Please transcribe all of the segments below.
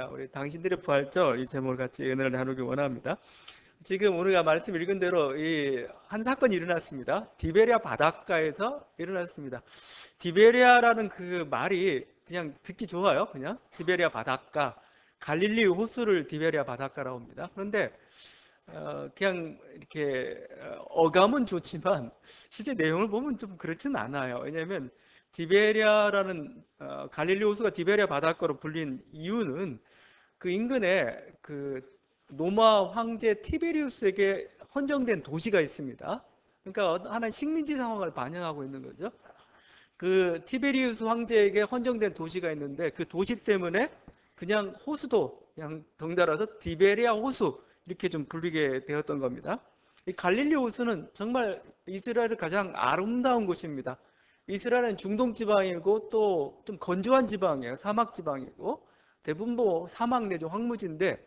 우리 당신들의 부활절 이 제목을 같이 은혜를 나누기 원합니다. 지금 우리가 말씀 읽은 대로 이 한 사건이 일어났습니다. 디베리아 바닷가에서 일어났습니다. 디베리아라는 그 말이 그냥 듣기 좋아요. 그냥 디베리아 바닷가, 갈릴리 호수를 디베리아 바닷가라고 합니다. 그런데 그냥 이렇게 어감은 좋지만 실제 내용을 보면 좀 그렇지는 않아요. 왜냐하면 디베리아라는 갈릴리 호수가 디베리아 바닷가로 불린 이유는 그 인근에 그 로마 황제 티베리우스에게 헌정된 도시가 있습니다. 그러니까 하나의 식민지 상황을 반영하고 있는 거죠. 그 티베리우스 황제에게 헌정된 도시가 있는데 그 도시 때문에 그냥 호수도 그냥 덩달아서 디베리아 호수 이렇게 좀 불리게 되었던 겁니다. 이 갈릴리 호수는 정말 이스라엘의 가장 아름다운 곳입니다. 이스라엘은 중동 지방이고 또 좀 건조한 지방이에요. 사막 지방이고 대부분 뭐 사막 내지 황무지인데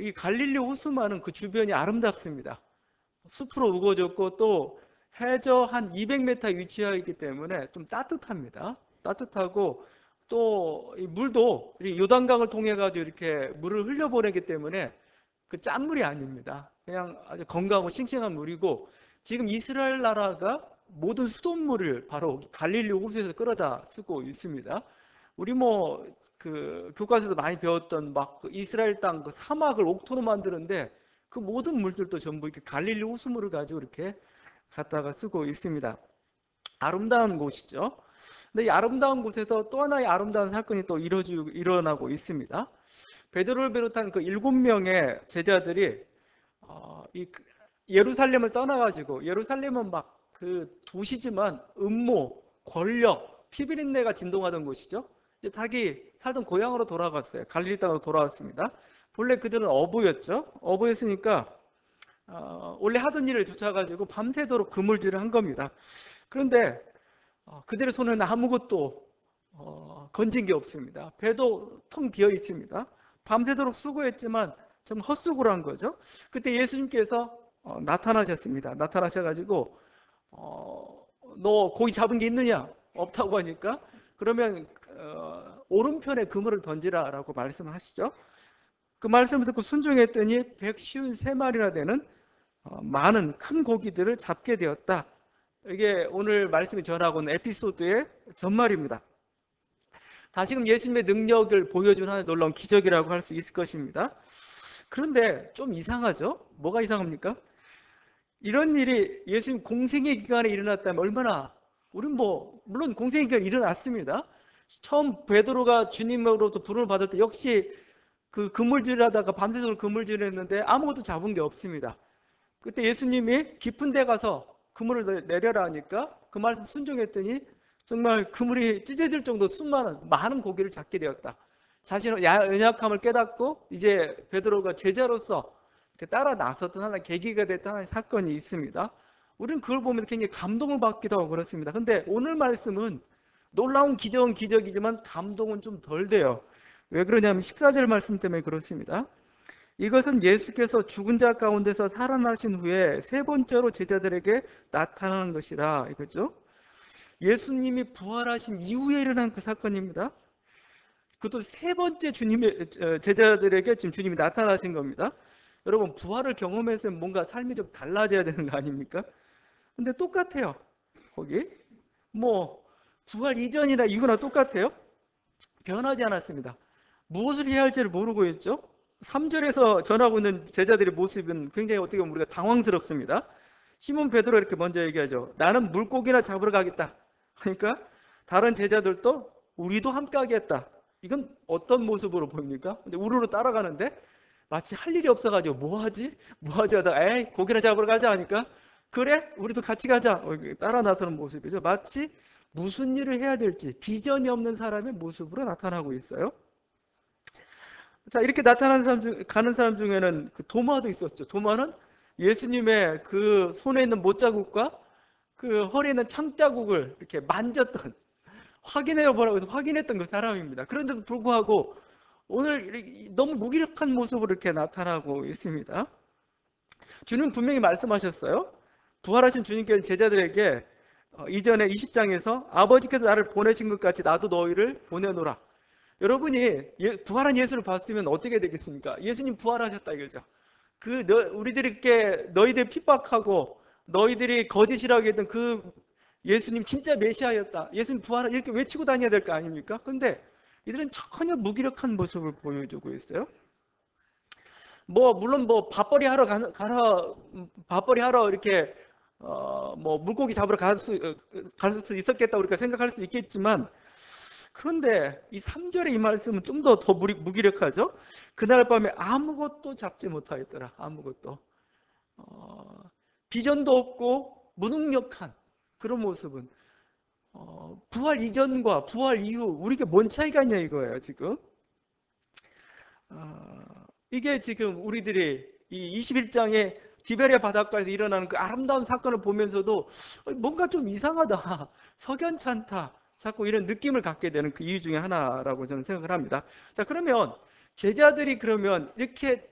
이 갈릴리 호수만은 그 주변이 아름답습니다. 숲으로 우거졌고 또 해저 한 200m 위치하여 있기 때문에 좀 따뜻합니다. 따뜻하고 또 이 물도 요단강을 통해 가지고 이렇게 물을 흘려보내기 때문에 그 짠물이 아닙니다. 그냥 아주 건강하고 싱싱한 물이고 지금 이스라엘 나라가 모든 수돗물을 바로 갈릴리 호수에서 끌어다 쓰고 있습니다. 우리 뭐 그 교과서에서 많이 배웠던 막그 이스라엘 땅 그 사막을 옥토로 만드는데 그 모든 물들도 전부 이렇게 갈릴리 호수물을 가지고 이렇게 갖다가 쓰고 있습니다. 아름다운 곳이죠. 근데 이 아름다운 곳에서 또 하나의 아름다운 사건이 또 일어나고 있습니다. 베드로를 비롯한 그 7명의 제자들이 이 예루살렘을 떠나가지고 예루살렘은 막 그 도시지만 음모, 권력, 피비린내가 진동하던 곳이죠. 이제 자기 살던 고향으로 돌아갔어요. 갈릴리 땅으로 돌아왔습니다. 본래 그들은 어부였죠. 어부였으니까 원래 하던 일을 쫓아가지고 밤새도록 그물질을 한 겁니다. 그런데 그들의 손에는 아무것도 건진 게 없습니다. 배도 텅 비어 있습니다. 밤새도록 수고했지만 좀 헛수고를 한 거죠. 그때 예수님께서 나타나셨습니다. 나타나셔가지고 너 고기 잡은 게 있느냐? 없다고 하니까 그러면 오른편에 그물을 던지라라고 말씀하시죠. 그 말씀을 듣고 순종했더니 153마리나 되는 많은 큰 고기들을 잡게 되었다. 이게 오늘 말씀이 전하고 있는 에피소드의 전말입니다. 다시금 예수님의 능력을 보여준 하나의 놀라운 기적이라고 할 수 있을 것입니다. 그런데 좀 이상하죠? 뭐가 이상합니까? 이런 일이 예수님 공생의 기간에 일어났다면 얼마나 우리는 뭐 물론 공생의 기간에 일어났습니다. 처음 베드로가 주님으로부터 부름을 받을 때 역시 그 그물질을 하다가 밤새도록 그물질을 했는데 아무것도 잡은 게 없습니다. 그때 예수님이 깊은 데 가서 그물을 내려라 하니까 그 말씀 순종했더니 정말 그물이 찢어질 정도 많은 고기를 잡게 되었다. 자신의 연약함을 깨닫고 이제 베드로가 제자로서 따라 나섰던 하나의 계기가 됐던 하나의 사건이 있습니다. 우리는 그걸 보면 굉장히 감동을 받기도 하고 그렇습니다. 근데 오늘 말씀은 놀라운 기적은 기적이지만 감동은 좀 덜 돼요. 왜 그러냐면 14절 말씀 때문에 그렇습니다. 이것은 예수께서 죽은 자 가운데서 살아나신 후에 세 번째로 제자들에게 나타나는 것이라 이거죠. 예수님이 부활하신 이후에 일어난 그 사건입니다. 그것도 세 번째 주님의 제자들에게 지금 주님이 나타나신 겁니다. 여러분 부활을 경험해서 뭔가 삶이 좀 달라져야 되는 거 아닙니까? 근데 똑같아요. 거기 뭐 부활 이전이나 이거나 똑같아요. 변하지 않았습니다. 무엇을 해야 할지를 모르고 있죠. 3절에서 전하고 있는 제자들의 모습은 굉장히 어떻게 보면 우리가 당황스럽습니다. 시몬 베드로 이렇게 먼저 얘기하죠. 나는 물고기나 잡으러 가겠다. 그러니까 다른 제자들도 우리도 함께 하겠다. 이건 어떤 모습으로 보입니까? 근데 우르르 따라가는데 마치 할 일이 없어가지고 뭐하지 하다가 에이 고기나 잡으러 가자 하니까 그래 우리도 같이 가자 따라 나서는 모습이죠. 마치 무슨 일을 해야 될지 비전이 없는 사람의 모습으로 나타나고 있어요. 자 이렇게 나타나는 가는 사람 중에는 그 도마도 있었죠. 도마는 예수님의 그 손에 있는 못자국과 그 허리에 있는 창자국을 이렇게 만졌던 확인해 보라고 해서 확인했던 그 사람입니다. 그런데도 불구하고 오늘 너무 무기력한 모습으로 이렇게 나타나고 있습니다. 주님 분명히 말씀하셨어요. 부활하신 주님께서 제자들에게 이전에 20장에서 아버지께서 나를 보내신 것 같이 나도 너희를 보내노라. 여러분이 부활한 예수를 봤으면 어떻게 되겠습니까? 예수님 부활하셨다 이거죠. 우리들에게 너희들 핍박하고 너희들이 거짓이라고 했던 그 예수님 진짜 메시아였다. 예수님 부활 이렇게 외치고 다녀야 될 거 아닙니까? 근데 이들은 전혀 무기력한 모습을 보여주고 있어요. 물론 밥벌이 하러 밥벌이 하러 이렇게 물고기 잡으러 갈 수 있었겠다 우리가 생각할 수 있겠지만, 그런데 이 3절의 이 말씀은 좀 더 무기력하죠. 그날 밤에 아무것도 잡지 못하였더라. 아무것도. 비전도 없고 무능력한 그런 모습은 부활 이전과 부활 이후 우리가 뭔 차이가 있냐 이거예요 지금. 이게 지금 우리들이 이 21장에 디베랴 바닷가에서 일어나는 그 아름다운 사건을 보면서도 뭔가 좀 이상하다, 석연치 않다, 자꾸 이런 느낌을 갖게 되는 그 이유 중에 하나라고 저는 생각을 합니다. 자, 그러면 제자들이 그러면 이렇게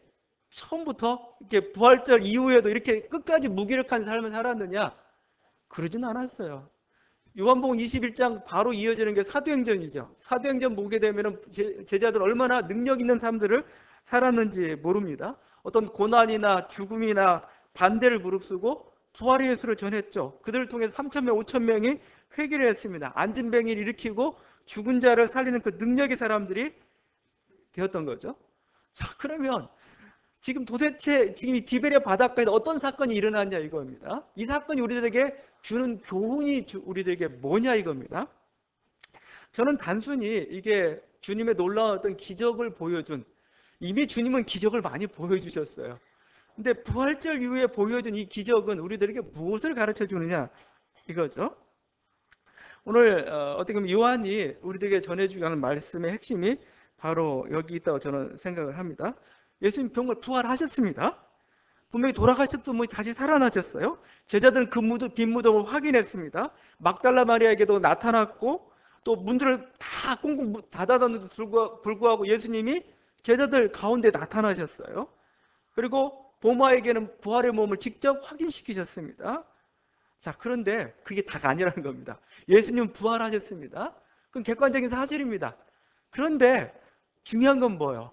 처음부터 이렇게 부활절 이후에도 이렇게 끝까지 무기력한 삶을 살았느냐? 그러진 않았어요. 요한복음 21장 바로 이어지는 게 사도행전이죠. 사도행전 보게 되면 제자들 얼마나 능력 있는 삶들을 살았는지 모릅니다. 어떤 고난이나 죽음이나 반대를 무릅쓰고 부활의 예수를 전했죠. 그들을 통해서 3,000명, 5,000명이 회개를 했습니다. 안진뱅이를 일으키고 죽은 자를 살리는 그 능력의 사람들이 되었던 거죠. 자, 그러면 지금 도대체 지금 이 디베랴 바닷가에서 어떤 사건이 일어났냐 이겁니다. 이 사건이 우리들에게 주는 교훈이 우리들에게 뭐냐 이겁니다. 저는 단순히 이게 주님의 놀라운 어떤 기적을 보여준, 이미 주님은 기적을 많이 보여주셨어요. 근데 부활절 이후에 보여준 이 기적은 우리들에게 무엇을 가르쳐 주느냐 이거죠. 오늘 어떻게 보면 요한이 우리들에게 전해주고 하는 말씀의 핵심이 바로 여기 있다고 저는 생각을 합니다. 예수님 정말 부활하셨습니다. 분명히 돌아가셨던 분이 다시 살아나셨어요. 제자들은 그 빈 무덤을 확인했습니다. 막달라 마리아에게도 나타났고 또 문들을 다 꽁꽁 닫아놨는데도 불구하고 예수님이 제자들 가운데 나타나셨어요. 그리고 보마에게는 부활의 몸을 직접 확인시키셨습니다. 자, 그런데 그게 다가 아니라는 겁니다. 예수님은 부활하셨습니다. 그건 객관적인 사실입니다. 그런데 중요한 건 뭐예요?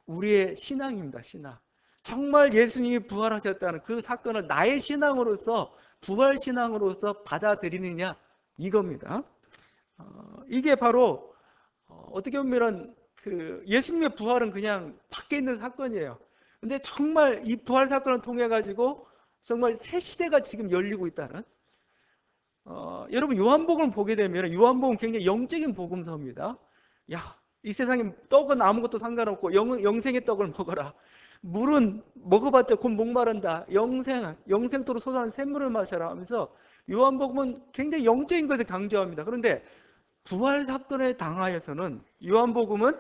우리의 신앙입니다. 신앙. 정말 예수님이 부활하셨다는 그 사건을 나의 신앙으로서, 부활 신앙으로서 받아들이느냐 이겁니다. 이게 바로 어떻게 보면 그 예수님의 부활은 그냥 밖에 있는 사건이에요. 근데 정말 이 부활 사건을 통해 가지고 정말 새 시대가 지금 열리고 있다는, 여러분 요한복음을 보게 되면 요한복음은 굉장히 영적인 복음서입니다. 야, 이 세상에 떡은 아무것도 상관없고 영생의 떡을 먹어라. 물은 먹어봤자 곧 목마른다. 영생토록 솟아나는 샘물을 마셔라 하면서 요한복음은 굉장히 영적인 것을 강조합니다. 그런데 부활 사건에 당하여서는 요한복음은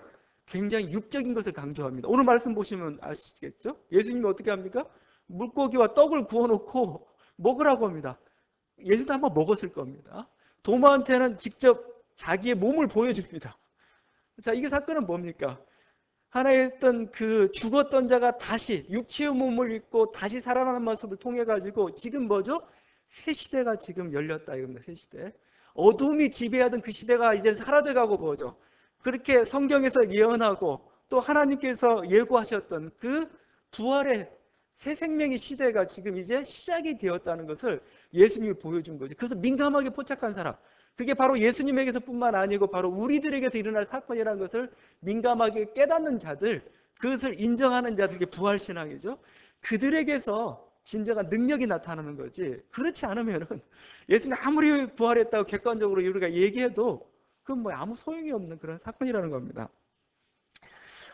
굉장히 육적인 것을 강조합니다. 오늘 말씀 보시면 아시겠죠? 예수님이 어떻게 합니까? 물고기와 떡을 구워놓고 먹으라고 합니다. 예수도 한번 먹었을 겁니다. 도마한테는 직접 자기의 몸을 보여줍니다. 자, 이게 사건은 뭡니까? 하나의 어떤 그 죽었던 자가 다시 육체의 몸을 입고 다시 살아나는 모습을 통해 가지고 지금 뭐죠? 새 시대가 지금 열렸다 이겁니다. 새 시대. 어둠이 지배하던 그 시대가 이제 사라져가고 뭐죠? 그렇게 성경에서 예언하고 또 하나님께서 예고하셨던 그 부활의 새 생명의 시대가 지금 이제 시작이 되었다는 것을 예수님이 보여준 거죠. 그래서 민감하게 포착한 사람, 그게 바로 예수님에게서뿐만 아니고 바로 우리들에게서 일어날 사건이라는 것을 민감하게 깨닫는 자들, 그것을 인정하는 자들, 이게 부활신앙이죠. 그들에게서 진정한 능력이 나타나는 거지, 그렇지 않으면은 예수님 아무리 부활했다고 객관적으로 우리가 얘기해도 그건 아무 소용이 없는 그런 사건이라는 겁니다.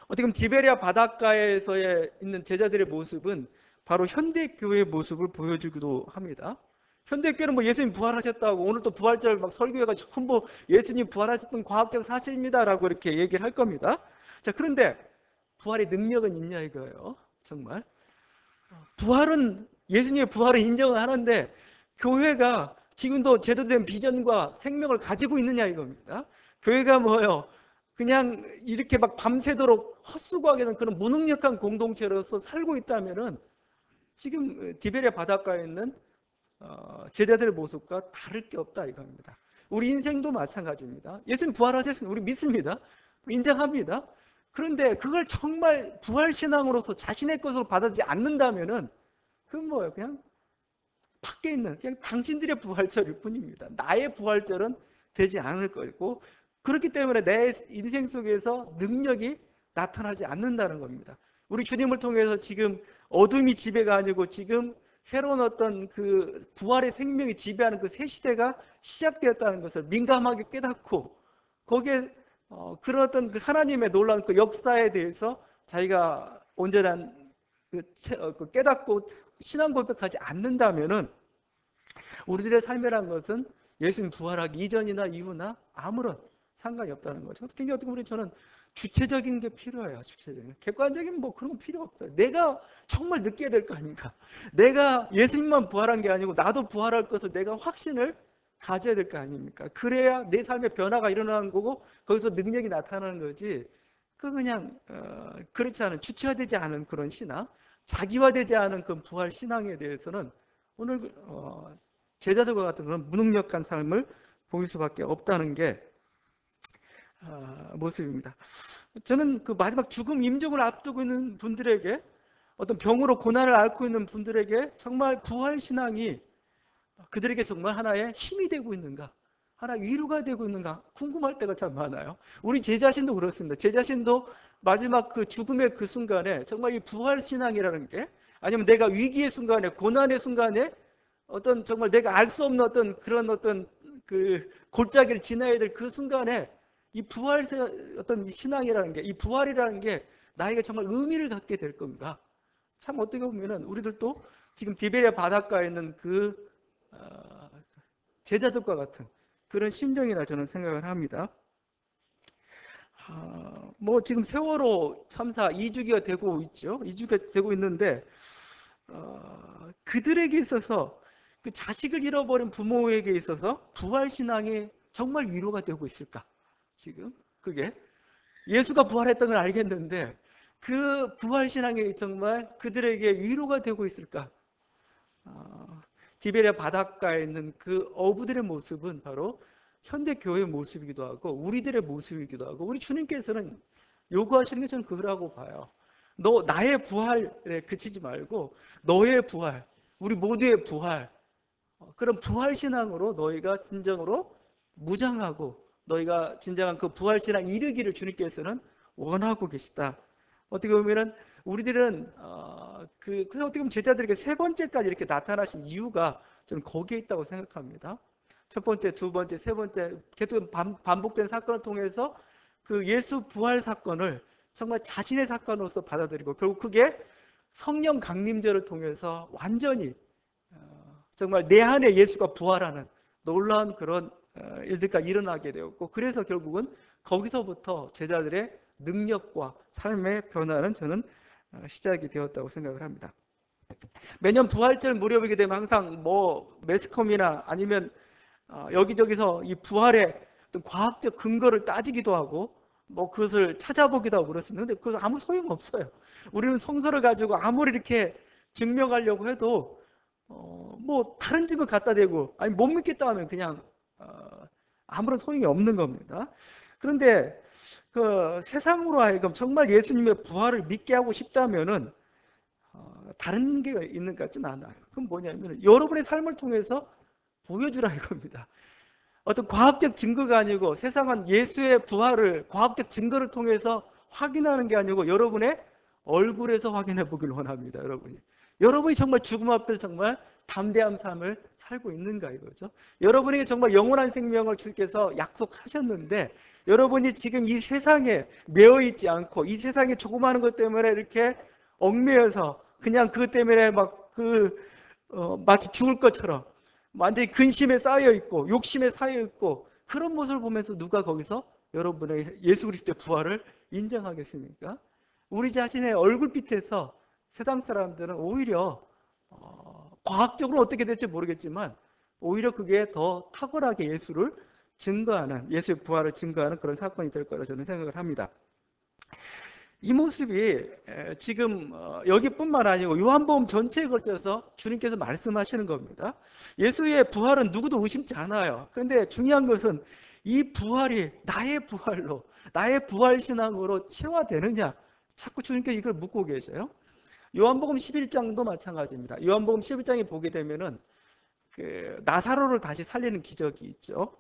어떻게 보면 디베랴 바닷가에서의 있는 제자들의 모습은 바로 현대교회의 모습을 보여주기도 합니다. 현대교회는 예수님 부활하셨다고 오늘 또 부활절 막 설교회가 전부 예수님 부활하셨던 과학적 사실입니다라고 이렇게 얘기를 할 겁니다. 자, 그런데 부활의 능력은 있냐 이거예요. 정말 부활은, 예수님의 부활을 인정을 하는데 교회가 지금도 제대로 된 비전과 생명을 가지고 있느냐 이겁니다. 교회가 뭐예요? 그냥 이렇게 막 밤새도록 헛수고하게 되는 그런 무능력한 공동체로서 살고 있다면은 지금 디베랴 바닷가에 있는 제자들의 모습과 다를 게 없다 이겁니다. 우리 인생도 마찬가지입니다. 예수님 부활하셨으니 우리 믿습니다. 인정합니다. 그런데 그걸 정말 부활신앙으로서 자신의 것으로 받아들이지 않는다면은 그건 뭐예요? 그냥 밖에 있는 그냥 당신들의 부활절일 뿐입니다. 나의 부활절은 되지 않을 거고, 그렇기 때문에 내 인생 속에서 능력이 나타나지 않는다는 겁니다. 우리 주님을 통해서 지금 어둠이 지배가 아니고 지금 새로운 어떤 그 부활의 생명이 지배하는 그 새 시대가 시작되었다는 것을 민감하게 깨닫고, 거기에 그런 어떤 그 하나님의 놀라운 그 역사에 대해서 자기가 온전한 그 깨닫고 신앙 고백하지 않는다면은 우리들의 삶이라는 것은 예수님 부활하기 이전이나 이후나 아무런 상관이 없다는 거죠. 굉장히 어떻게 보면 저는 주체적인 게 필요해요. 주체적인. 객관적인 뭐 그런 거 필요 없어요. 내가 정말 느껴야 될 거 아닙니까? 내가 예수님만 부활한 게 아니고 나도 부활할 것을 내가 확신을 가져야 될 거 아닙니까? 그래야 내 삶의 변화가 일어나는 거고 거기서 능력이 나타나는 거지. 그냥 그렇지 않은, 주체화되지 않은 그런 신앙, 자기화되지 않은 그 부활 신앙에 대해서는 오늘 제자들과 같은 그런 무능력한 삶을 보일 수밖에 없다는 게 모습입니다. 저는 그 마지막 죽음 임종을 앞두고 있는 분들에게, 어떤 병으로 고난을 앓고 있는 분들에게 정말 부활 신앙이 그들에게 정말 하나의 힘이 되고 있는가, 하나의 위로가 되고 있는가 궁금할 때가 참 많아요. 우리 제 자신도 그렇습니다. 제 자신도 마지막 그 죽음의 그 순간에 정말 이 부활 신앙이라는 게, 아니면 내가 위기의 순간에, 고난의 순간에 어떤 정말 내가 알 수 없는 어떤 그런 어떤 그 골짜기를 지나야 될 그 순간에 이 부활 어떤 신앙이라는 게, 이 부활이라는 게 나에게 정말 의미를 갖게 될 건가? 참 어떻게 보면은 우리들도 지금 디베리아 바닷가에 있는 그 제자들과 같은 그런 심정이라 저는 생각을 합니다. 뭐 지금 세월호 참사 2주기가 되고 있죠. 2주기가 되고 있는데 그들에게 있어서, 그 자식을 잃어버린 부모에게 있어서 부활 신앙이 정말 위로가 되고 있을까? 지금 그게 예수가 부활했다는 걸 알겠는데 그 부활 신앙이 정말 그들에게 위로가 되고 있을까? 디베리아 바닷가에 있는 그 어부들의 모습은 바로 현대 교회의 모습이기도 하고 우리들의 모습이기도 하고, 우리 주님께서는 요구하시는 게 저는 그거라고 봐요. 너 나의 부활에 그치지 말고 너의 부활, 우리 모두의 부활, 그런 부활 신앙으로 너희가 진정으로 무장하고 너희가 진정한 그 부활 신앙 이르기를 주님께서는 원하고 계시다. 어떻게 보면은 우리들은 그래서 어떻게 보면 제자들에게 세 번째까지 이렇게 나타나신 이유가 저는 거기에 있다고 생각합니다. 첫 번째, 두 번째, 세 번째 계속 반복된 사건을 통해서 그 예수 부활 사건을 정말 자신의 사건으로서 받아들이고, 결국 그게 성령 강림절을 통해서 완전히 정말 내 안에 예수가 부활하는 놀라운 그런 일들까지 일어나게 되었고, 그래서 결국은 거기서부터 제자들의 능력과 삶의 변화는 저는 시작이 되었다고 생각을 합니다. 매년 부활절 무렵이게 되면 항상 뭐 매스컴이나 아니면 여기저기서 이 부활의 어떤 과학적 근거를 따지기도 하고 뭐 그것을 찾아보기도 하고 그렇습니다. 근데 그건 아무 소용없어요. 우리는 성서를 가지고 아무리 이렇게 증명하려고 해도 뭐 다른 증거 갖다 대고 아니 못 믿겠다 하면 그냥 아무런 소용이 없는 겁니다. 그런데 그 세상으로 하여금 정말 예수님의 부활을 믿게 하고 싶다면은 다른 게 있는 것 같지는 않아요. 그건 뭐냐면 여러분의 삶을 통해서 보여주라 이겁니다. 어떤 과학적 증거가 아니고, 세상은 예수의 부활을 과학적 증거를 통해서 확인하는 게 아니고 여러분의 얼굴에서 확인해 보길 원합니다. 여러분이 정말 죽음 앞에서 정말 담대한 삶을 살고 있는가 이거죠. 여러분에게 정말 영원한 생명을 주께서 약속하셨는데 여러분이 지금 이 세상에 매여 있지 않고 이 세상에 조그마한 것 때문에 이렇게 얽매여서 그냥 그것 때문에 막 마치 죽을 것처럼 완전히 근심에 쌓여 있고 욕심에 쌓여 있고, 그런 모습을 보면서 누가 거기서 여러분의 예수 그리스도의 부활을 인정하겠습니까? 우리 자신의 얼굴빛에서 세상 사람들은 오히려 과학적으로 어떻게 될지 모르겠지만 오히려 그게 더 탁월하게 예수를 증거하는, 예수의 부활을 증거하는 그런 사건이 될 거라고 저는 생각을 합니다. 이 모습이 지금 여기뿐만 아니고 요한복음 전체에 걸쳐서 주님께서 말씀하시는 겁니다. 예수의 부활은 누구도 의심치 않아요. 그런데 중요한 것은 이 부활이 나의 부활로, 나의 부활 신앙으로 체화되느냐? 자꾸 주님께 이걸 묻고 계세요. 요한복음 11장도 마찬가지입니다. 요한복음 11장에 보게 되면은 그 나사로를 다시 살리는 기적이 있죠.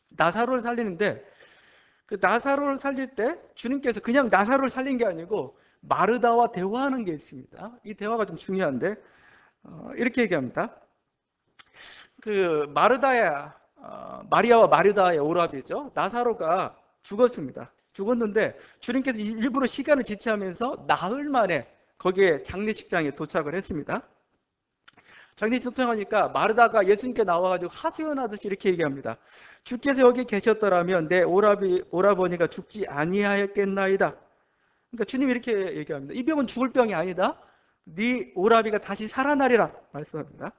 나사로를 살리는데 그 나사로를 살릴 때 주님께서 그냥 나사로를 살린 게 아니고 마르다와 대화하는 게 있습니다. 이 대화가 좀 중요한데 이렇게 얘기합니다. 그 마리아와 마르다의 오랍이죠. 나사로가 죽었습니다. 죽었는데 주님께서 일부러 시간을 지체하면서 나흘 만에 거기에 장례식장에 도착을 했습니다. 장례식 도착하니까 마르다가 예수님께 나와가지고 하소연하듯이 이렇게 얘기합니다. 주께서 여기 계셨더라면 내 오라버니가 죽지 아니하였겠나이다. 그러니까 주님이 이렇게 얘기합니다. 이 병은 죽을 병이 아니다. 네 오라비가 다시 살아나리라 말씀합니다.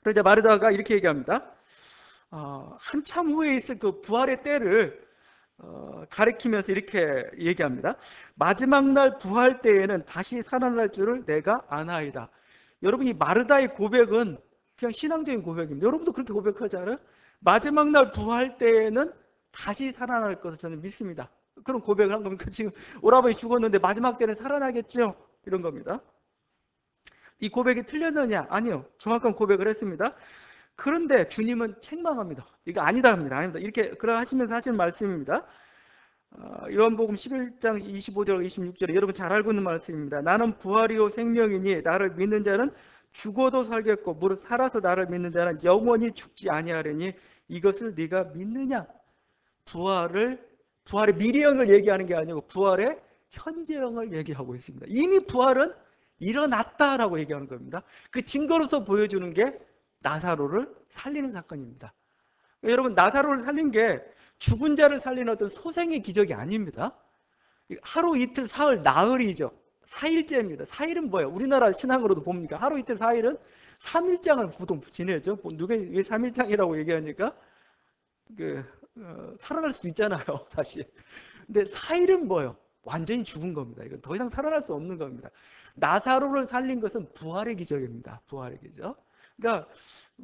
그러자 마르다가 이렇게 얘기합니다. 한참 후에 있을 그 부활의 때를 가리키면서 이렇게 얘기합니다. 마지막 날 부활 때에는 다시 살아날 줄을 내가 아나이다. 여러분, 이 마르다의 고백은 그냥 신앙적인 고백입니다. 여러분도 그렇게 고백하잖아요. 마지막 날 부활 때에는 다시 살아날 것을 저는 믿습니다. 그런 고백을 한 겁니까? 지금 오라버니 죽었는데 마지막 때는 살아나겠죠? 이런 겁니다. 이 고백이 틀렸느냐? 아니요. 정확한 고백을 했습니다. 그런데 주님은 책망합니다. 이거 아니다 합니다. 아닙니다. 이렇게 하시면서 하시는 말씀입니다. 요한복음 11장 25절 26절에 여러분 잘 알고 있는 말씀입니다. 나는 부활이요 생명이니 나를 믿는 자는 죽어도 살겠고 무릇 살아서 나를 믿는 자는 영원히 죽지 아니하리니 이것을 네가 믿느냐? 부활의 미래형을 얘기하는 게 아니고 부활의 현재형을 얘기하고 있습니다. 이미 부활은 일어났다라고 얘기하는 겁니다. 그 증거로서 보여주는 게 나사로를 살리는 사건입니다. 여러분, 나사로를 살린 게 죽은 자를 살리는 어떤 소생의 기적이 아닙니다. 하루 이틀 사흘 나흘이죠. 4일째입니다. 4일은 뭐예요? 우리나라 신앙으로도 봅니까? 하루 이틀 4일은 3일장을 보통 지내죠. 누가 왜 3일장이라고 얘기하니까 살아날 수도 있잖아요. 다시. 근데 4일은 뭐예요? 완전히 죽은 겁니다. 이건 더 이상 살아날 수 없는 겁니다. 나사로를 살린 것은 부활의 기적입니다. 부활의 기적. 그러니까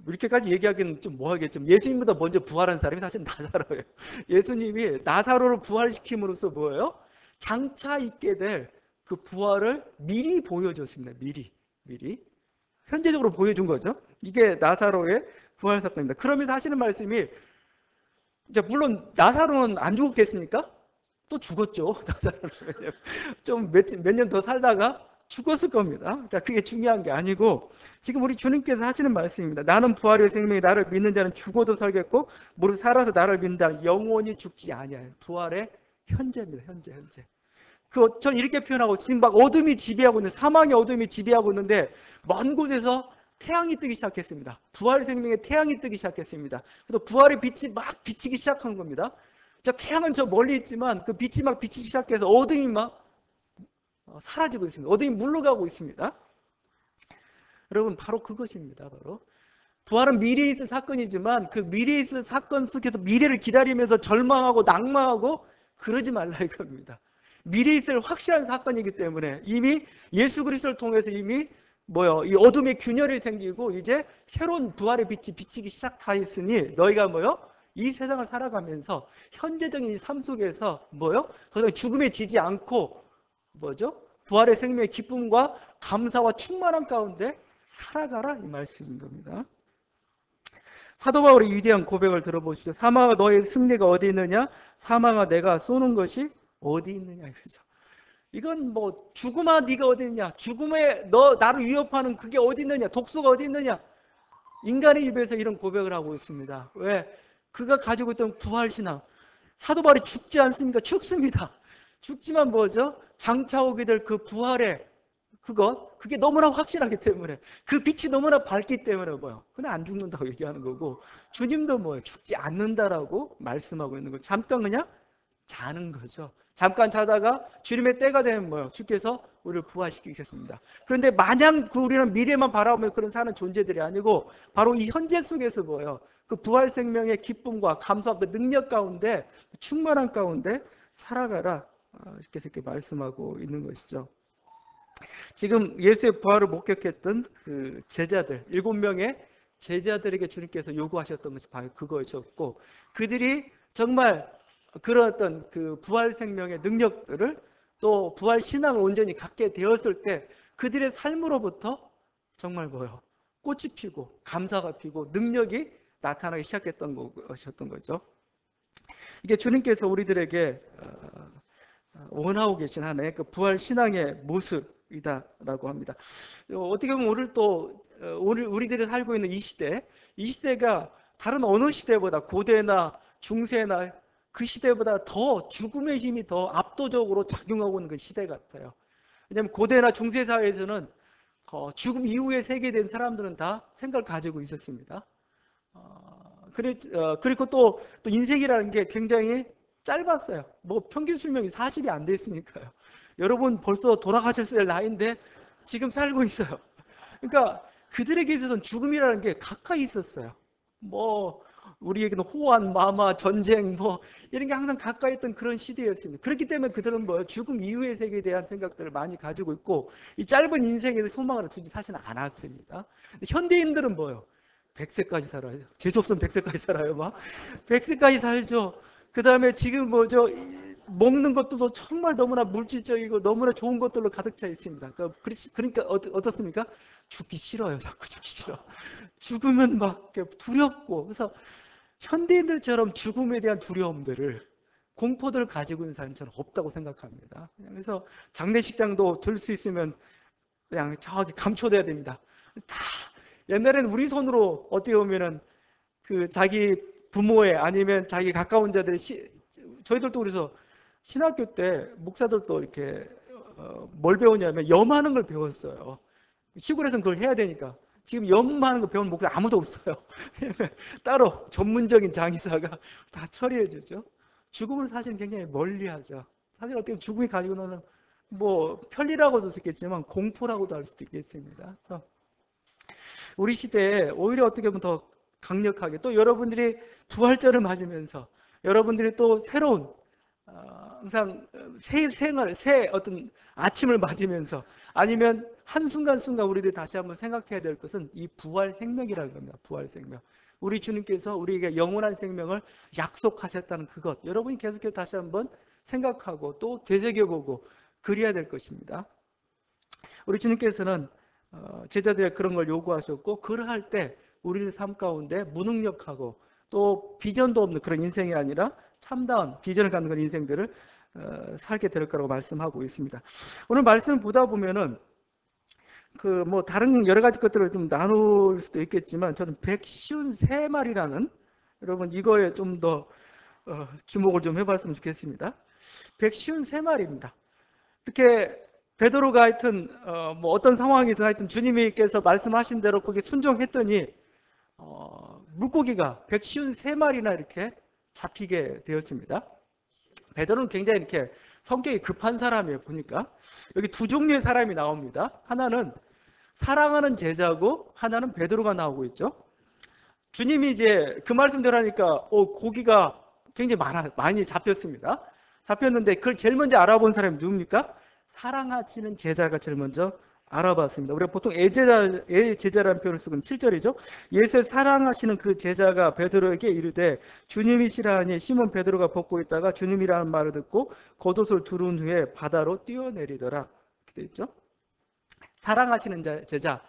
이렇게까지 얘기하기는 좀 뭐하겠지만 예수님보다 먼저 부활한 사람이 사실 나사로예요. 예수님이 나사로를 부활시킴으로써 뭐예요? 장차 있게 될 그 부활을 미리 보여줬습니다. 미리 현재적으로 보여준 거죠. 이게 나사로의 부활 사건입니다. 그러면서 하시는 말씀이 이제 물론 나사로는 안 죽었겠습니까? 또 죽었죠. 나사로는 좀 몇 년 더 살다가 죽었을 겁니다. 자, 그게 중요한 게 아니고 지금 우리 주님께서 하시는 말씀입니다. 나는 부활의 생명이 나를 믿는 자는 죽어도 살겠고 무릇 살아서 나를 믿는 자는 영원히 죽지 아니하요. 부활의 현재입니다. 현재. 전 이렇게 표현하고 지금 막 어둠이 지배하고 있는 사망의 어둠이 지배하고 있는데 먼 곳에서 태양이 뜨기 시작했습니다. 부활의 생명의 태양이 뜨기 시작했습니다. 그래서 부활의 빛이 막 비치기 시작한 겁니다. 자, 태양은 저 멀리 있지만 그 빛이 막 비치기 시작해서 어둠이 막 사라지고 있습니다. 어둠이 물러가고 있습니다. 여러분, 바로 그것입니다. 바로 부활은 미래에 있을 사건이지만 그 미래에 있을 사건 속에서 미래를 기다리면서 절망하고 낭망하고 그러지 말라 이겁니다. 미래에 있을 확실한 사건이기 때문에 이미 예수 그리스도를 통해서 이미 이 어둠의 균열이 생기고 이제 새로운 부활의 빛이 비치기 시작하였으니 너희가 이 세상을 살아가면서 현재적인 삶 속에서 더 이상 죽음에 지지 않고 부활의 생명의 기쁨과 감사와 충만함 가운데 살아가라 이 말씀인 겁니다. 사도 바울의 위대한 고백을 들어보십시오. 사망아 너의 승리가 어디 있느냐? 사망아 내가 쏘는 것이 어디 있느냐 이거죠. 이건 죽음아 네가 어디 있느냐? 죽음에 나를 위협하는 그게 어디 있느냐? 독소가 어디 있느냐? 인간의 입에서 이런 고백을 하고 있습니다. 왜? 그가 가지고 있던 부활신앙. 사도 바울이 죽지 않습니까? 죽습니다. 죽지만 장차 오게 될 그 부활의 그게 너무나 확실하기 때문에 그 빛이 너무나 밝기 때문에 그냥 안 죽는다고 얘기하는 거고 주님도 죽지 않는다라고 말씀하고 있는 거. 잠깐 그냥 자는 거죠. 잠깐 자다가 주님의 때가 되면 주께서 우리를 부활시키셨습니다. 그런데 마냥 우리는 미래만 바라보며 그런 사는 존재들이 아니고 바로 이 현재 속에서 그 부활 생명의 기쁨과 감사와 그 능력 가운데 충만한 가운데 살아가라 이렇게 말씀하고 있는 것이죠. 지금 예수의 부활을 목격했던 그 제자들 7명의 제자들에게 주님께서 요구하셨던 것이 바로 그거였고, 그들이 정말 그런 어떤 그 부활 생명의 능력들을 또 부활 신앙을 온전히 갖게 되었을 때 그들의 삶으로부터 정말 뭐요? 꽃이 피고 감사가 피고 능력이 나타나기 시작했던 것이었던 거죠. 이게 주님께서 우리들에게 원하고 계신 하나의 그 부활 신앙의 모습이다라고 합니다. 어떻게 보면 우리들이 살고 있는 이 시대가 다른 어느 시대보다 고대나 중세나 그 시대보다 더 죽음의 힘이 더 압도적으로 작용하고 있는 그 시대 같아요. 왜냐하면 고대나 중세 사회에서는 죽음 이후에 세계된 사람들은 다 생각을 가지고 있었습니다. 그리고 또 인생이라는 게 굉장히 짧았어요. 뭐 평균 수명이 40이 안 됐으니까요. 여러분 벌써 돌아가셨을 나이인데 지금 살고 있어요. 그러니까 그들에게 있어서는 죽음이라는 게 가까이 있었어요. 뭐 우리에게는 호환, 마마, 전쟁 뭐 이런 게 항상 가까이 있던 그런 시대였습니다. 그렇기 때문에 그들은 뭐예요? 죽음 이후의 세계에 대한 생각들을 많이 가지고 있고 이 짧은 인생에 소망을 두지 사실은 않았습니다. 현대인들은 뭐예요? 100세까지 살아요. 재수없으면 100세까지 살아요. 막 100세까지 살죠. 그 다음에 지금 먹는 것도 정말 너무나 물질적이고 너무나 좋은 것들로 가득 차 있습니다. 그러니까 어떻습니까? 죽기 싫어요. 자꾸 죽기 싫어. 죽으면 막 두렵고. 그래서 현대인들처럼 죽음에 대한 두려움들을 공포들을 가지고 있는 사람은 저는 없다고 생각합니다. 그래서 장례식장도 될 수 있으면 그냥 저기 감춰둬야 됩니다. 다 옛날에는 우리 손으로 어떻게 보면은 그 자기 부모의 아니면 자기 가까운 자들의 저희들도 그래서 신학교 때 목사들도 이렇게 뭘 배우냐면 염하는 걸 배웠어요. 시골에서는 그걸 해야 되니까. 지금 염하는 거 배운 목사 아무도 없어요. 따로 전문적인 장의사가 다 처리해 주죠. 죽음을 사실 굉장히 멀리하죠. 사실 어떻게 보면 죽음이 가지고 노는 뭐 편리라고도 있겠지만 공포라고도 할 수도 있겠습니다. 그래서 우리 시대에 오히려 어떻게 보면 더 강력하게 또 여러분들이 부활절을 맞으면서 여러분들이 또 새로운 항상 새 어떤 아침을 맞으면서 아니면 한순간순간 우리들이 다시 한번 생각해야 될 것은 이 부활 생명이라는 겁니다. 부활 생명. 우리 주님께서 우리에게 영원한 생명을 약속하셨다는 그것. 여러분이 계속해서 다시 한번 생각하고 또 되새겨보고 그래야 될 것입니다. 우리 주님께서는 제자들에게 그런 걸 요구하셨고 그러할 때 우리의 삶 가운데 무능력하고 또 비전도 없는 그런 인생이 아니라 참다운 비전을 갖는 그런 인생들을 살게 될 거라고 말씀하고 있습니다. 오늘 말씀을 보다 보면은 뭐 다른 여러 가지 것들을 좀 나눌 수도 있겠지만 저는 153마리라는 여러분 이거에 좀 더 주목을 좀 해봤으면 좋겠습니다. 153마리입니다. 이렇게 베드로가 하여튼 뭐 어떤 상황에서 하여튼 주님께서 말씀하신 대로 거기에 순종했더니 물고기가 153마리나 이렇게 잡히게 되었습니다. 베드로는 굉장히 이렇게 성격이 급한 사람이에요. 보니까 여기 두 종류의 사람이 나옵니다. 하나는 사랑하는 제자고 하나는 베드로가 나오고 있죠. 주님이 이제 그 말씀대로 하니까 고기가 굉장히 많이 잡혔습니다. 잡혔는데 그걸 제일 먼저 알아본 사람이 누굽니까? 사랑하시는 제자가 제일 먼저 알아봤습니다. 우리가 보통 애제자라는 표현을 쓰고 7절이죠. 예수의 사랑하시는 그 제자가 베드로에게 이르되 주님이시라니 시몬 베드로가 벗고 있다가 주님이라는 말을 듣고 겉옷을 두른 후에 바다로 뛰어내리더라. 이렇게 되어 있죠. 사랑하시는 제자,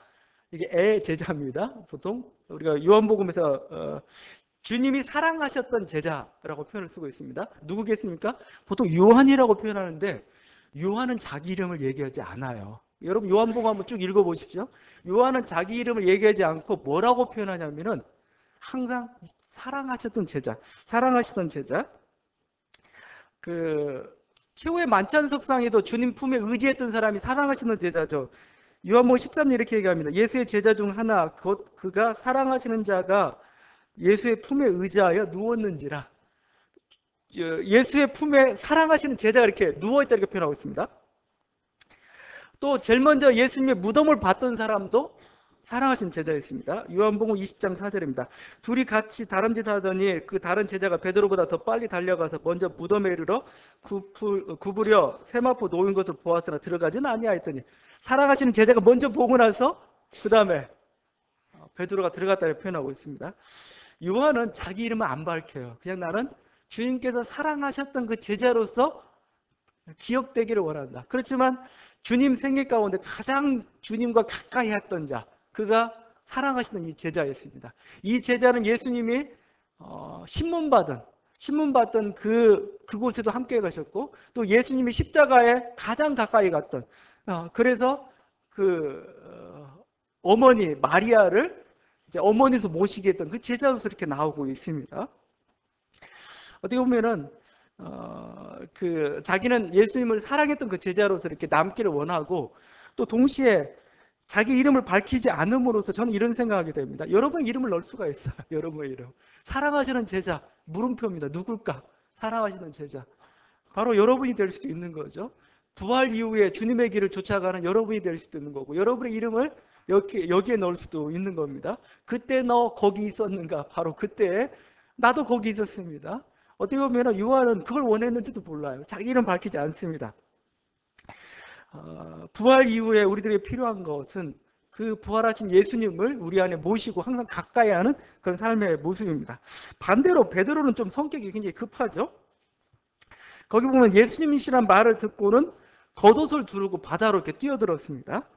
이게 애제자입니다. 보통 우리가 요한복음에서 주님이 사랑하셨던 제자라고 표현을 쓰고 있습니다. 누구겠습니까? 보통 요한이라고 표현하는데 요한은 자기 이름을 얘기하지 않아요. 여러분 요한복음 한번 쭉 읽어보십시오. 요한은 자기 이름을 얘기하지 않고 뭐라고 표현하냐면은 항상 사랑하셨던 제자, 사랑하시던 제자. 최후의 만찬석상에도 주님 품에 의지했던 사람이 사랑하시는 제자죠. 요한복음 13절 이렇게 얘기합니다. 예수의 제자 중 하나 그가 사랑하시는 자가 예수의 품에 의지하여 누웠는지라. 예수의 품에 사랑하시는 제자가 이렇게 누워있다 이렇게 표현하고 있습니다. 또 제일 먼저 예수님의 무덤을 봤던 사람도 사랑하신 제자였습니다. 요한복음 20장 4절입니다. 둘이 같이 다름짓 하더니 그 다른 제자가 베드로보다 더 빨리 달려가서 먼저 무덤에 이르러 구부려 세마포 놓인 것을 보았으나 들어가지는 아니하였더니 사랑하시는 제자가 먼저 보고 나서 그 다음에 베드로가 들어갔다고 표현하고 있습니다. 요한은 자기 이름을 안 밝혀요. 그냥 나는 주님께서 사랑하셨던 그 제자로서 기억되기를 원한다. 그렇지만 주님 생애 가운데 가장 주님과 가까이 했던 자, 그가 사랑하시는 이 제자였습니다. 이 제자는 예수님이 신문받던 그곳에도 함께 가셨고, 또 예수님이 십자가에 가장 가까이 갔던, 그래서 어머니 마리아를 이제 어머니도 모시게 했던 그 제자로서 이렇게 나오고 있습니다. 어떻게 보면은 자기는 예수님을 사랑했던 그 제자로서 이렇게 남기를 원하고, 또 동시에 자기 이름을 밝히지 않음으로써 저는 이런 생각하게 됩니다. 여러분 이름을 넣을 수가 있어요. 여러분의 이름. 사랑하시는 제자, 물음표입니다. 누굴까? 사랑하시는 제자. 바로 여러분이 될 수도 있는 거죠. 부활 이후에 주님의 길을 쫓아가는 여러분이 될 수도 있는 거고, 여러분의 이름을 여기에 넣을 수도 있는 겁니다. 그때 너 거기 있었는가? 바로 그때 나도 거기 있었습니다. 어떻게 보면 요한은 그걸 원했는지도 몰라요. 자기 이름 밝히지 않습니다. 부활 이후에 우리들에게 필요한 것은 그 부활하신 예수님을 우리 안에 모시고 항상 가까이 하는 그런 삶의 모습입니다. 반대로 베드로는 좀 성격이 굉장히 급하죠. 거기 보면 예수님이시란 말을 듣고는 겉옷을 두르고 바다로 이렇게 뛰어들었습니다.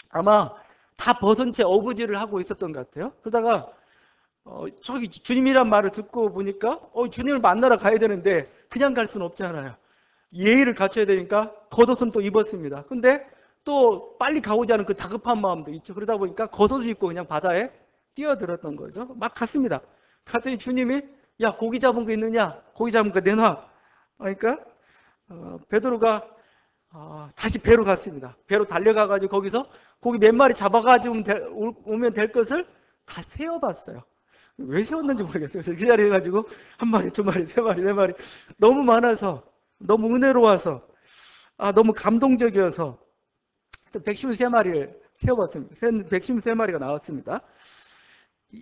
아마 다 벗은 채 어부질을 하고 있었던 것 같아요. 그러다가 저기 주님이란 말을 듣고 보니까 주님을 만나러 가야 되는데 그냥 갈 수는 없잖아요. 예의를 갖춰야 되니까 겉옷은 또 입었습니다. 근데 또 빨리 가고자 하는 그 다급한 마음도 있죠. 그러다 보니까 겉옷을 입고 그냥 바다에 뛰어들었던 거죠. 막 갔습니다. 갔더니 주님이 야, 고기 잡은 거 있느냐? 고기 잡은 거 내놔. 그러니까 베드로가 다시 배로 갔습니다. 배로 달려가가지고 거기서 고기 몇 마리 잡아가지고 오면 될 것을 다 세어봤어요. 왜 세웠는지 모르겠어요. 그래서 그 자리에 가지고 한 마리, 두 마리, 세 마리, 네 마리 너무 많아서, 너무 은혜로워서, 너무 감동적이어서 153마리를 세어봤습니다. 153마리가 나왔습니다.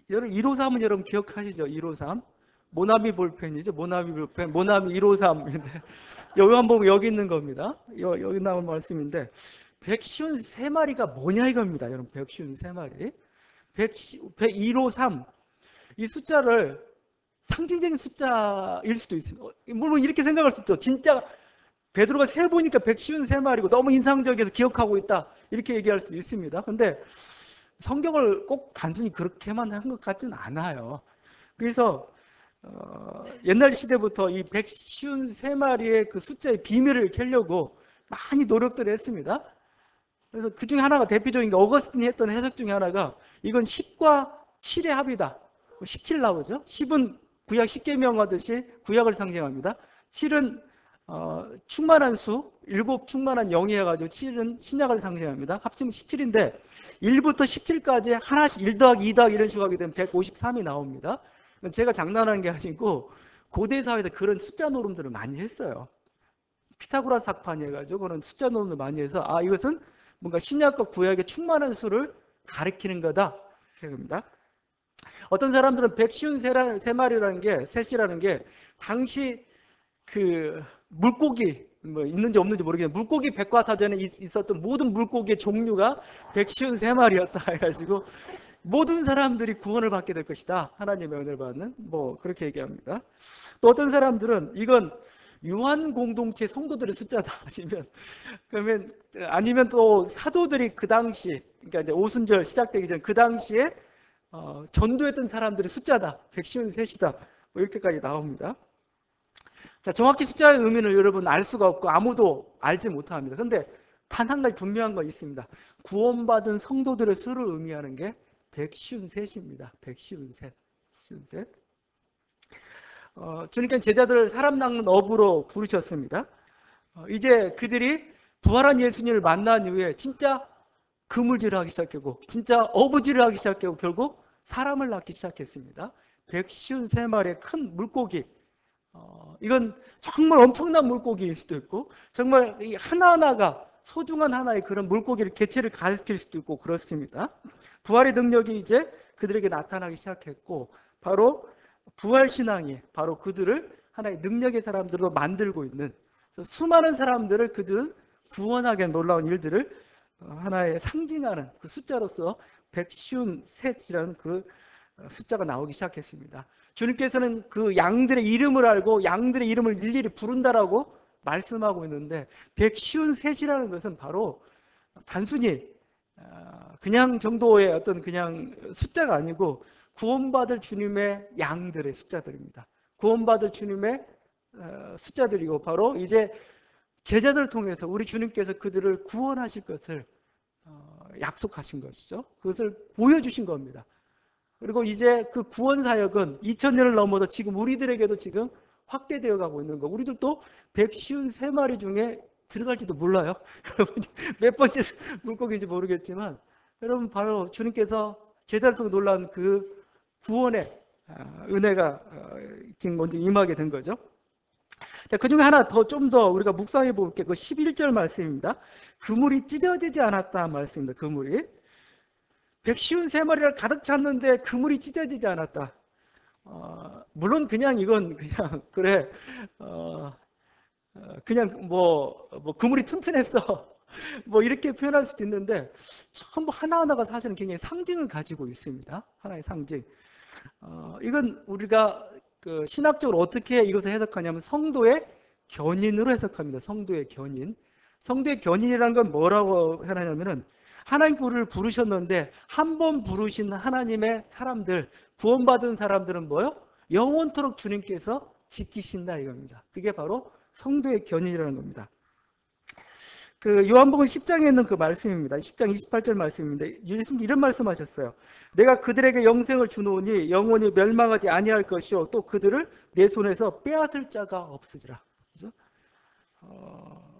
여러분 153은 여러분 기억하시죠? 153 모나미 볼펜이죠. 모나미 볼펜, 모나미 153인데 여기 한번 보면 여기 있는 겁니다. 여기 나온 말씀인데 153마리가 뭐냐 이겁니다. 여러분 153마리 153 이 숫자를 상징적인 숫자일 수도 있습니다. 물론 이렇게 생각할 수 있죠. 진짜 베드로가 세보니까 153마리고 너무 인상적이어서 기억하고 있다 이렇게 얘기할 수도 있습니다. 근데 성경을 꼭 단순히 그렇게만 한 것 같지는 않아요. 그래서 옛날 시대부터 이 153마리의 그 숫자의 비밀을 캐려고 많이 노력들을 했습니다. 그래서 그 중에 하나가 대표적인 게 어거스틴이 했던 해석 중에 하나가 이건 10과 7의 합이다. 17 나오죠. 10은 구약 10계명 하듯이 구약을 상징합니다. 7은 충만한 수, 7 충만한 0이 해가지고 7은 신약을 상징합니다. 합치면 17인데 1부터 17까지 하나씩 1 더하기 2 더하기 이런 식으로 하게 되면 153이 나옵니다. 제가 장난하는 게 아니고 고대 사회에서 그런 숫자 노름들을 많이 했어요. 피타고라스 학파니 해가지고 그런 숫자 노름을 많이 해서 이것은 뭔가 신약과 구약의 충만한 수를 가리키는 거다. 그럽니다. 어떤 사람들은 153마리라는 게, 셋이라는 게 당시 그 물고기 뭐 있는지 없는지 모르겠는데 물고기 백과사전에 있었던 모든 물고기의 종류가 153마리였다 해가지고 모든 사람들이 구원을 받게 될 것이다. 하나님의 은혜를 받는 뭐 그렇게 얘기합니다. 또 어떤 사람들은 이건 유한 공동체 성도들의 숫자다 아니면 또 사도들이 그 당시, 그러니까 이제 오순절 시작되기 전 그 당시에 전도했던 사람들의 숫자다. 153이다. 뭐 이렇게까지 나옵니다. 자, 정확히 숫자의 의미는 여러분 알 수가 없고 아무도 알지 못합니다. 그런데 단 한 가지 분명한 거 있습니다. 구원받은 성도들의 수를 의미하는 게 153입니다. 153. 주님께서 제자들을 사람 낚는 어부로 부르셨습니다. 이제 그들이 부활한 예수님을 만난 이후에 진짜 그물질을 하기 시작했고 진짜 어부질을 하기 시작했고 결국 사람을 낳기 시작했습니다. 153마리의 큰 물고기, 이건 정말 엄청난 물고기일 수도 있고 정말 이 하나하나가 소중한 하나의 그런 물고기를 개체를 가리킬 수도 있고 그렇습니다. 부활의 능력이 이제 그들에게 나타나기 시작했고 바로 부활신앙이 바로 그들을 하나의 능력의 사람들로 만들고 있는, 수많은 사람들을 그들은 구원하게 놀라운 일들을 하나의 상징하는 그 숫자로서 153이라는 그 숫자가 나오기 시작했습니다. 주님께서는 그 양들의 이름을 알고 양들의 이름을 일일이 부른다라고 말씀하고 있는데 153이라는 것은 바로 단순히 그냥 정도의 어떤 그냥 숫자가 아니고 구원받을 주님의 양들의 숫자들입니다. 구원받을 주님의 숫자들이고 바로 이제 제자들을 통해서 우리 주님께서 그들을 구원하실 것을 약속하신 것이죠. 그것을 보여주신 겁니다. 그리고 이제 그 구원 사역은 2000년을 넘어서 지금 우리들에게도 지금 확대되어 가고 있는 거. 우리들도 153마리 중에 들어갈지도 몰라요. 몇 번째 물고기인지 모르겠지만 여러분 바로 주님께서 제자를 통해 놀라운 그 구원의 은혜가 지금 먼저 임하게 된 거죠. 그 중에 하나 좀 더 우리가 묵상해 볼게. 그 11절 말씀입니다. 그물이 찢어지지 않았다 말씀입니다. 그물이 153마리를 가득 찼는데 그물이 찢어지지 않았다. 물론 그냥 이건 그냥 그래 그냥 뭐 그물이 튼튼했어 뭐 이렇게 표현할 수도 있는데 전부 하나하나가 사실은 굉장히 상징을 가지고 있습니다. 하나의 상징. 이건 우리가 그 신학적으로 어떻게 이것을 해석하냐면 성도의 견인으로 해석합니다. 성도의 견인. 성도의 견인이라는 건 뭐라고 하냐면은 하나님께 우리를 부르셨는데 한 번 부르신 하나님의 사람들, 구원받은 사람들은 뭐요? 영원토록 주님께서 지키신다 이겁니다. 그게 바로 성도의 견인이라는 겁니다. 그 요한복음 10장에 있는 그 말씀입니다. 10장 28절 말씀입니다. 예수님 이런 말씀하셨어요. 내가 그들에게 영생을 주노니 영원히 멸망하지 아니할 것이요 또 그들을 내 손에서 빼앗을 자가 없으리라. 그죠?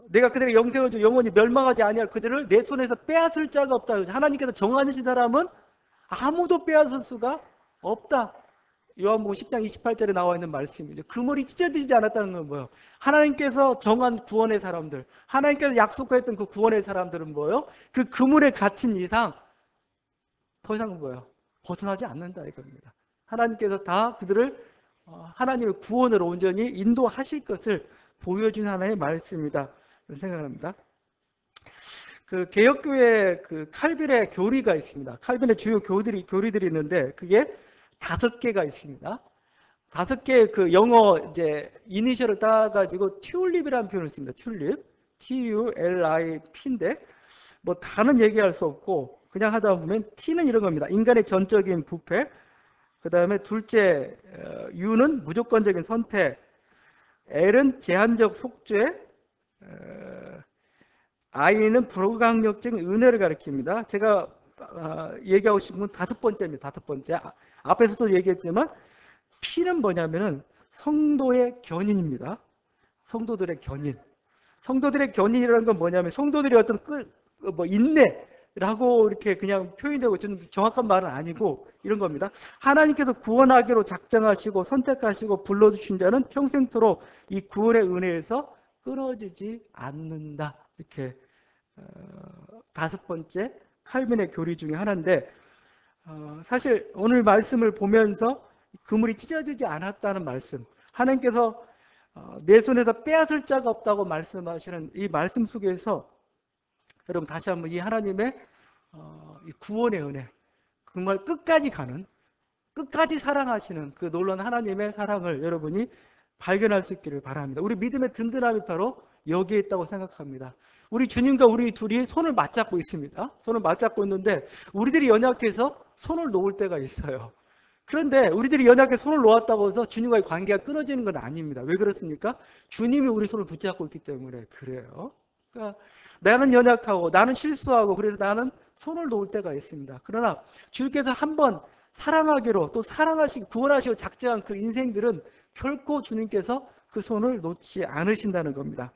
내가 그들에게 영생을 주 영원히 멸망하지 아니할 그들을 내 손에서 빼앗을 자가 없다. 하나님께서 정하신 사람은 아무도 빼앗을 수가 없다. 요한복음 10장 28절에 나와 있는 말씀이죠. 그물이 찢어지지 않았다는 건 뭐예요? 하나님께서 정한 구원의 사람들, 하나님께서 약속했던 그 구원의 사람들은 뭐예요? 그 그물에 갇힌 이상 더 이상 뭐예요? 벗어나지 않는다 이겁니다. 하나님께서 다 그들을 하나님의 구원으로 온전히 인도하실 것을 보여준 하나의 말씀이다. 생각합니다. 그 개혁교회 그 칼빈의 교리가 있습니다. 칼빈의 주요 교리들이 있는데 그게 5개가 있습니다. 5개의 그 영어 이제 이니셜을 따가지고 튤립이라는 표현을 씁니다. 튤립, T-U-L-I-P인데 뭐 다는 얘기할 수 없고 그냥 하다 보면 T는 이런 겁니다. 인간의 전적인 부패. 그 다음에 둘째 U는 무조건적인 선택. L은 제한적 속죄. I는 불가항력적인 은혜를 가리킵니다. 제가 얘기하고 싶은 건 5번째입니다. 5번째. 앞에서도 얘기했지만 P는 뭐냐면은 성도의 견인입니다. 성도들의 견인. 성도들의 견인이라는 건 뭐냐면 성도들이 어떤 인내라고 이렇게 그냥 표현되고 좀 정확한 말은 아니고 이런 겁니다. 하나님께서 구원하기로 작정하시고 선택하시고 불러주신 자는 평생토록 이 구원의 은혜에서 끊어지지 않는다. 이렇게 5번째 칼빈의 교리 중에 하나인데 사실 오늘 말씀을 보면서 그물이 찢어지지 않았다는 말씀, 하나님께서 내 손에서 빼앗을 자가 없다고 말씀하시는 이 말씀 속에서 여러분 다시 한번 이 하나님의 이 구원의 은혜, 정말 끝까지 가는, 끝까지 사랑하시는 그 놀라운 하나님의 사랑을 여러분이 발견할 수 있기를 바랍니다. 우리 믿음의 든든함이 바로 여기에 있다고 생각합니다. 우리 주님과 우리 둘이 손을 맞잡고 있습니다. 손을 맞잡고 있는데 우리들이 연약해서 손을 놓을 때가 있어요. 그런데 우리들이 연약해서 손을 놓았다고 해서 주님과의 관계가 끊어지는 건 아닙니다. 왜 그렇습니까? 주님이 우리 손을 붙잡고 있기 때문에 그래요. 그러니까 나는 연약하고 나는 실수하고 그래서 나는 손을 놓을 때가 있습니다. 그러나 주님께서 한번 사랑하기로 또 사랑하시고 구원하시고 작정한 그 인생들은 결코 주님께서 그 손을 놓지 않으신다는 겁니다.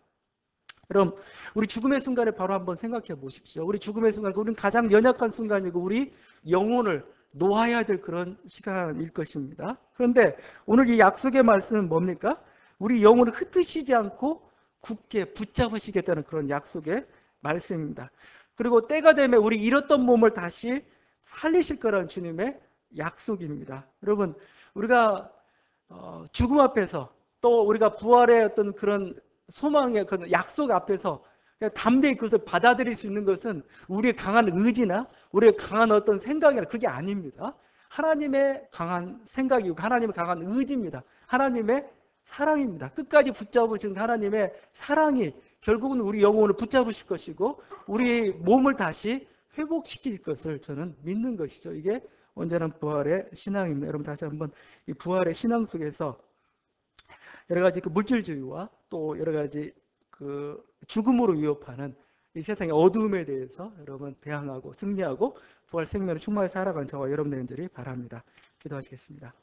그럼 우리 죽음의 순간에 바로 한번 생각해 보십시오. 우리 죽음의 순간, 우리는 가장 연약한 순간이고 우리 영혼을 놓아야 될 그런 시간일 것입니다. 그런데 오늘 이 약속의 말씀은 뭡니까? 우리 영혼을 흩으시지 않고 굳게 붙잡으시겠다는 그런 약속의 말씀입니다. 그리고 때가 되면 우리 잃었던 몸을 다시 살리실 거라는 주님의 약속입니다. 여러분, 우리가 죽음 앞에서 또 우리가 부활의 어떤 그런 소망의 그 약속 앞에서 담대히 그것을 받아들일 수 있는 것은 우리의 강한 의지나 우리의 강한 어떤 생각이나 그게 아닙니다. 하나님의 강한 생각이고 하나님의 강한 의지입니다. 하나님의 사랑입니다. 끝까지 붙잡으신 하나님의 사랑이 결국은 우리 영혼을 붙잡으실 것이고 우리 몸을 다시 회복시킬 것을 저는 믿는 것이죠. 이게 온전한 부활의 신앙입니다. 여러분 다시 한번 이 부활의 신앙 속에서 여러 가지 그 물질주의와 또 여러 가지 그 죽음으로 위협하는 이 세상의 어두움에 대해서 여러분 대항하고 승리하고 부활 생명을 충만히 살아가는 저와 여러분 되기를 바랍니다. 기도하시겠습니다.